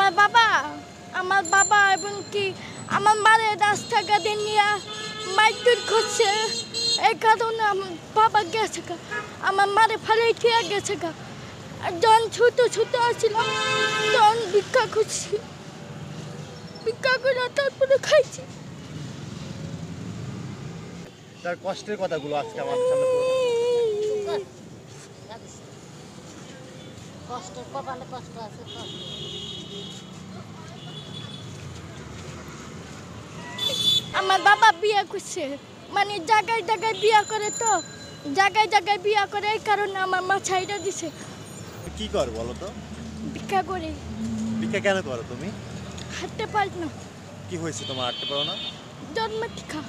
আমার বাবা আমার বাবা এবং কি আমার মারে রাস্তাঘাটে নিয়ে মাইটুর করছে। এই কারণে আমার বাবা গেছে গা, আমার মারে ফেলে খেয়ে গেছে গা। আর যখন ছোট আসছিলাম তখন ভিক্ষা করছি, ভিক্ষা করে তারপরে খাইছি। তার কষ্টের কথাগুলো আজকে আমার সামনে কষ্ট কপালে কষ্ট আছে। আমার বাবা বিয়ে করছে, মানে জায়গায় জায়গায় বিয়ে করে, তো জায়গায় বিয়ে করে, এই কারণে আমার মা ছাইড়া দিছে। কি করো বলো তো? ভিক্ষা করে। ভিক্ষা কেন করো তুমি? হাঁটতে পারি না। কি হয়েছে তোমার, হাঁটতে পারো না? জন্ম টিকা।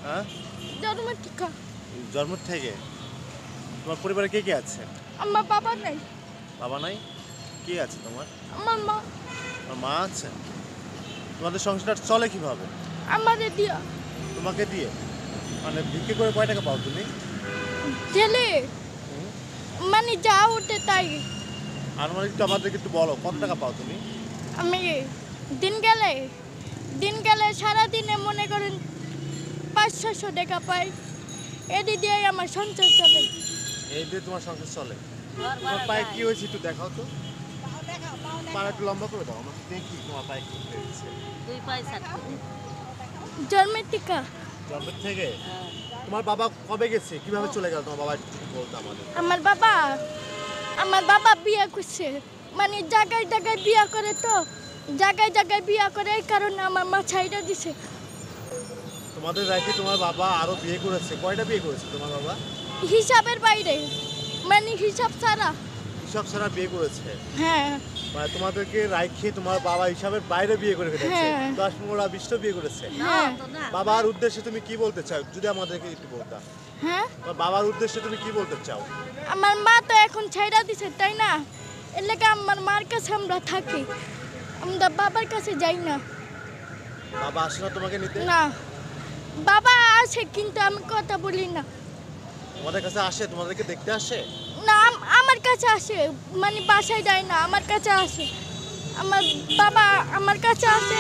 হ্যাঁ, জন্ম টিকা। জন্ম থেকে? তোমার পরিবারে কে কে আছে? আমার বাবা নাই। বাবা নাই? কে আছে তোমার? আমার মা। আমার মা আছে। তোমাদের সংসারটা চলে কিভাবে? আমারে দিয়া। তোমাকে দিয়ে? মানে ভিক্ষা করে কয় টাকা পাও তুমি? ছেলে মানে যা ওঠে তাই। আর মানে একটু আমাদেরকে একটু বলো, কত টাকা পাও তুমি? আমি দিন গেলে সারাদিনে মনে করেন 500-600 টাকা পাই। এদি দিয়ে আমার সংসার চলে। এই দিয়ে তোমার সংসার চলে? তোমার পায়ে কি হয়েছে একটু দেখাও তো। পায়ে একটু লম্বা করে দাও, আমরা দেখি তোমার পায়ে কি হয়েছে। দুই পায়ে ছাড়তে জন্মের টিকা। জন্মের থেকে? তোমার বাবা কবে গেছে, কিভাবে চলে গেল তোমার বাবা, একটু বলতো আমাদের। আমার বাবা বিয়ে করছে, মানে জায়গায় জায়গায় বিয়ে করে, তো জায়গায় বিয়ে করে, এই কারণে আমার মা ছাইড়া দিছে। তোমাদের রাইতে তোমার বাবা আরো বিয়ে করেছে? কয়টা বিয়ে করেছে তোমার বাবা? হিসাবের বাইরে, মানে হিসাব ছাড়া। হিসাব ছাড়া বিয়ে করেছে? হ্যাঁ। মানে তোমাদেরকে রাইখে তোমার বাবা হিসাবের বাইরে বিয়ে করে ফেলেছে? হ্যাঁ। 10-15-20 বিয়ে করেছে? হ্যাঁ। বাবার উদ্দেশ্যে তুমি কি বলতে চাও, যদি আমাদেরকে একটু বলতা। হ্যাঁ, তোমার বাবার উদ্দেশ্যে তুমি কি বলতে চাও? আমার মা তো এখন ছাইড়া দিছে, তাই না? এর লেগে আমার মার কাছে আমরা থাকি, আমরা বাবার কাছে যাই না। বাবা আসে না তোমাকে নিতে? না, বাবা আসে কিন্তু আমি কথা বলি না। তোমাদের কাছে আসে, তোমাদেরকে দেখতে আসে? না, আমার কাছে আসে, মানে বাসায় যায় না, আমার কাছে আসে। আমার বাবা আমার কাছে আসে,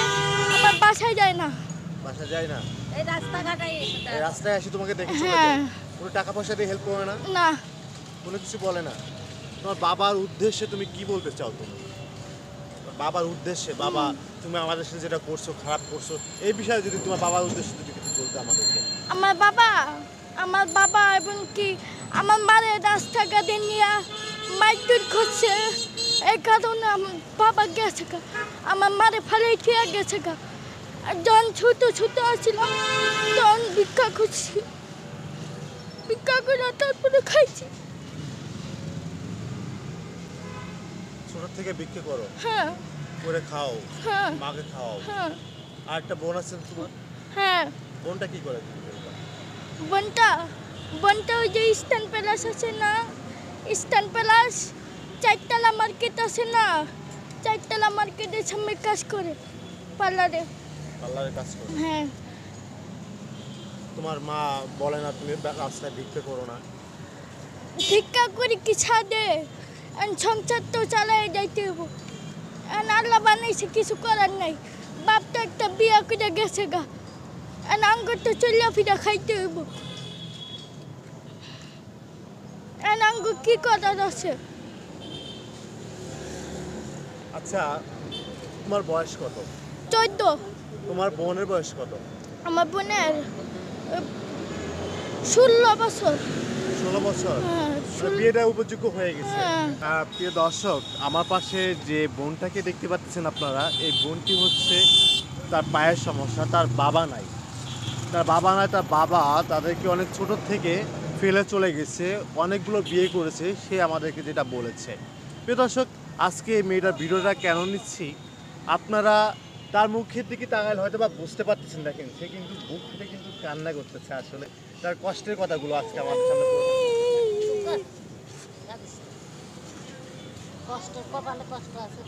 আমার বাসায় যায় না। বাসা যায় না? এই রাস্তাঘাটে এই রাস্তায় এসে তোমাকে দেখে চলে হ্যাঁ। যায়? কোনো টাকা পয়সা দিয়ে হেল্প করে না? না। কোনো কিছু বলে না? তোমার বাবার উদ্দেশ্যে তুমি কি বলতে চাও? তুমি বাবার উদ্দেশ্যে, বাবা তুমি আমাদের সাথে যেটা করছো, খারাপ করছো, এই বিষয়ে যদি তোমার বাবার উদ্দেশ্যে যদি কিছু বলতে আমাদেরকে। আমার বাবা এবং কি আমার মারে রাস্তাঘাটে নিয়ে মাইটুর করছে। এই কারণে আমার বাবা গেছে গা, আমার মারে ফেলে খেয়ে গেছে গা। আর যখন ছোট আসছিলাম তখন ভিক্ষা করছি, ভিক্ষা করে তারপরে খাইছি। ছোট থেকে ভিক্ষা করো, হ্যাঁ। করে খাও, হ্যাঁ। মাকে খাও। হ্যাঁ। আর একটা বোন আছে তোমার? হ্যাঁ। বোনটা কি করে? বোনটা ওই যে ইস্টার্ন প্যালেস আছে না, ইস্টার্ন প্যালেস 4তলা মার্কেট আছে না, 4তলা মার্কেটের সামনে কাজ করে, পার্লারে। পার্লারে কাজ করে? হ্যাঁ। তোমার মা বলে না তুমি রাস্তায় ভিক্ষা করো না? ভিক্ষা করি কি ছাদে, সংসার তো চালাই যাইতে হবো। আল্লাহ বানাইছে, কিছু করার নাই। বাপ তো একটা বিয়া করে গেছে গা, আঙ্গুর তো চলিয়া ফিরা খাইতে হইব। আঙ্গুর কি করার আছে? আচ্ছা, তোমার বয়স কত? 14। তোমার বোনের বয়স কত? আমার বোনের 16 বছর। 16 বছর? হ্যাঁ, মানে বিয়েটা উপযোগ্য হয়ে গেছে। হ্যাঁ। প্রিয় দর্শক, আমার পাশে যে বোনটাকে দেখতে পাচ্ছেন আপনারা, এই বোনটি হচ্ছে, তার পায়ের সমস্যা, তার বাবা নাই। তার বাবা তাদেরকে অনেক ছোট থেকে ফেলে চলে গেছে, অনেকগুলো বিয়ে করেছে, সে আমাদেরকে যেটা বলেছে। প্রিয় দর্শক, আজকে এই মেয়েটার ভিডিওটা কেন নিচ্ছি, আপনারা তার মুখের দিকে তাকালে হয়তো বা বুঝতে পারতেছেন। দেখেন, সে কিন্তু বুক থেকে কিন্তু কান্না করতেছে। আসলে তার কষ্টের কথাগুলো আজকে আমাদের সামনে কষ্ট কপালে কষ্ট আছে।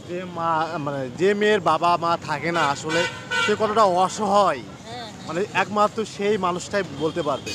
যে মা মানে যে মেয়ের বাবা মা থাকে না আসলে সে কতটা অসহায় হ্যাঁ মানে একমাত্র সেই মানুষটাই বলতে পারবে